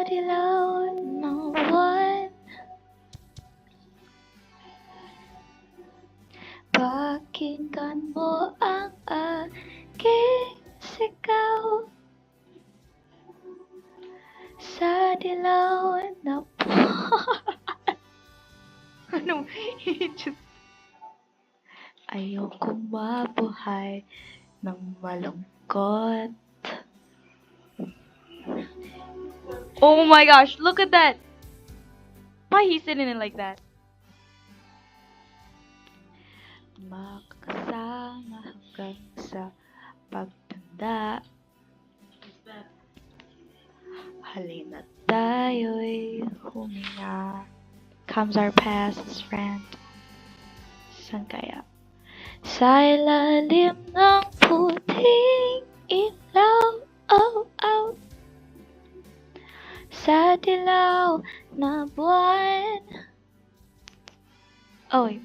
dilaw ng buwan, pakinggan mo ang aking sigaw. Sa dilaw na buwan. Anong Diyos? Ayokong mabuhay ng malungkot. Oh my gosh, look at that! Why he's sitting it like that? Makakasama hanggang sa pagtanda. Halina tayo'y huminga. Comes our past friend. San kaya? Sa ilalim ng puting ilaw, oh, oh. Sa dilaw na buwan. Oy.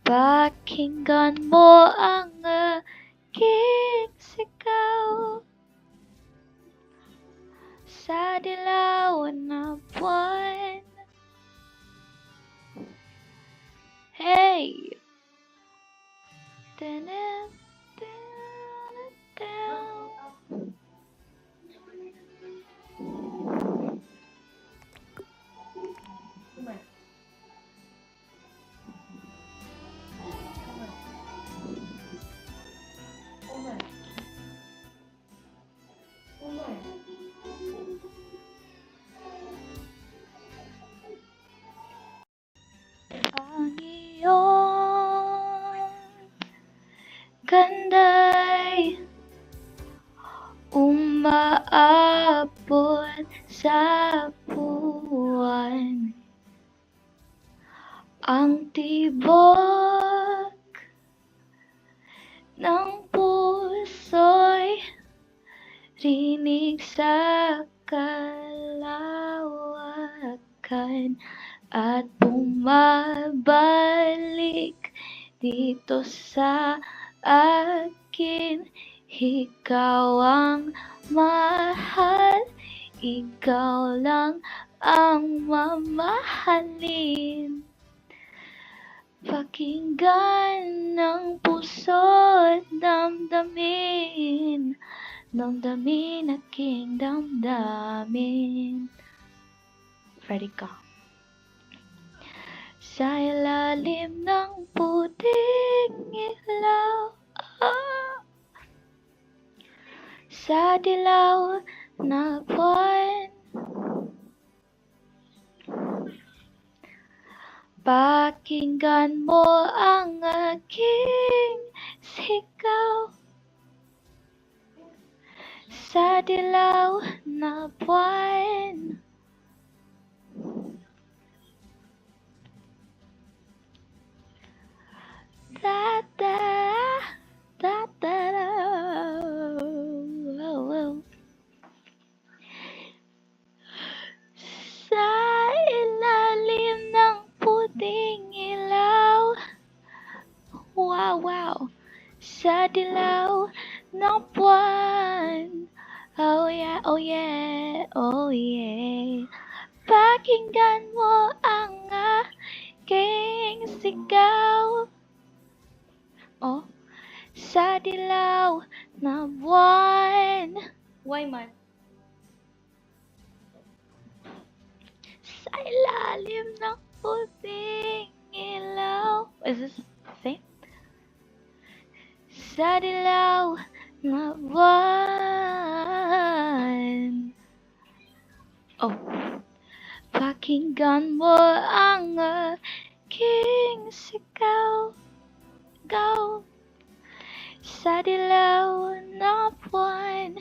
Pakinggan mo ang aking sigaw. Sa dilaw na buwan. Hey! Down. Ang iyong ganda'y umaabot sa buwan. Ang tibok ng puso'y rinig sa kalawakan at bumabalik dito sa akin. Ikaw ang mahal, ikaw lang ang mamahalin. Pakinggan ng puso't damdamin, damdamin aking damdamin. Ready ka? Sa ilalim ng puting ilaw, sa dilaw na buwan. Pakinggan mo ang aking sigaw. Sa dilaw na buwan. Da da da da da. Oh, oh. Sa ilalim ng puting ilaw. Wow, wow. Sa dilaw ng buwan. Oh yeah, oh yeah, oh yeah. Pakinggan mo ang aking sigaw. Oh, sa dilaw na buwan. Why man? Sa ilalim ng puting ilaw. Is this the same? Sa dilaw na buwan. Oh, pakinggan mo ang aking sigaw. Go. Sa dilaw na buwan.